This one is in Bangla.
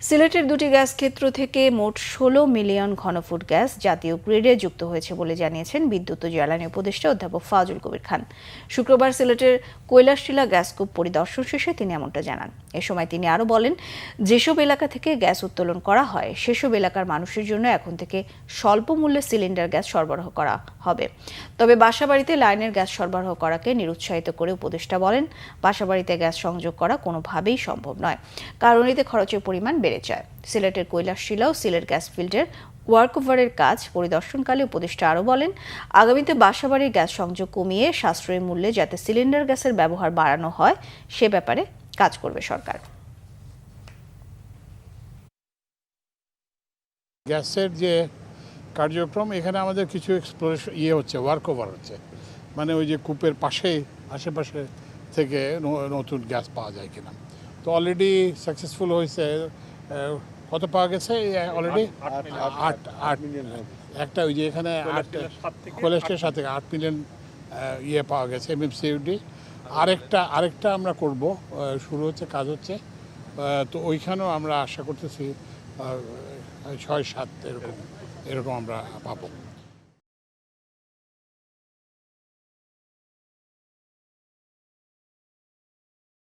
সিলেটের দুটি গ্যাস ক্ষেত্র থেকে মোট ১৬ মিলিয়ন ঘনফুট গ্যাস জাতীয় গ্রিডে যুক্ত হয়েছে বলে জানিয়েছেন বিদ্যুৎ ও জ্বালানি উপদেষ্টা অধ্যাপক ফাজুল কবির খান। শুক্রবার সিলেটের কৈলাসটিলা গ্যাসকূপ পরিদর্শন শেষে তিনি এমনটা জানান। এ সময় তিনি আরও বলেন, যেসব এলাকা থেকে গ্যাস উত্তোলন করা হয় সেসব এলাকার মানুষের জন্য এখন থেকে স্বল্প মূল্যে সিলিন্ডার গ্যাস সরবরাহ করা হবে। তবে বাসাবাড়িতে লাইনের গ্যাস সরবরাহ করাকে নিরুৎসাহিত করে উপদেষ্টা বলেন, বাসাবাড়িতে গ্যাস সংযোগ করা কোনোভাবেই সম্ভব নয়, কারণ এতে খরচের পরিমাণ বেড়ে যায়। সিলেটের কৈলাসশিলা ও সিলেট গ্যাস ফিল্ডের ওয়ার্কওভারের কাজ পরিদর্শনকালে উপদেষ্টা আরও বলেন, আগামীতে বাসাবাড়ির গ্যাস সংযোগ কমিয়ে সাশ্রয়ী মূল্যে যাতে সিলিন্ডার গ্যাসের ব্যবহার বাড়ানো হয় সে ব্যাপারে কাজ করবে সরকার। গ্যাসের যে কার্যক্রম, এখানে আমাদের কিছু এক্সপ্লোরেশন হচ্ছে, ওয়ার্কওভার হচ্ছে, মানে ওই যে কূপের আশেপাশে থেকে নতুন গ্যাস পাওয়া যায় কিনা। তো অলরেডি সাকসেসফুল হয়েছে। কত পাওয়া গেছে অলরেডি? 8 মিলিয়ন। একটা ওই যে এখানে কৈলাসের সাথে 8 মিলিয়ন পাওয়া গেছে এমএমসিউডি। আরেকটা আমরা করব, শুরু হচ্ছে, কাজ হচ্ছে। তো ওইখানেও আমরা আশা করতেছি 6-7 এরকম আমরা পাবো।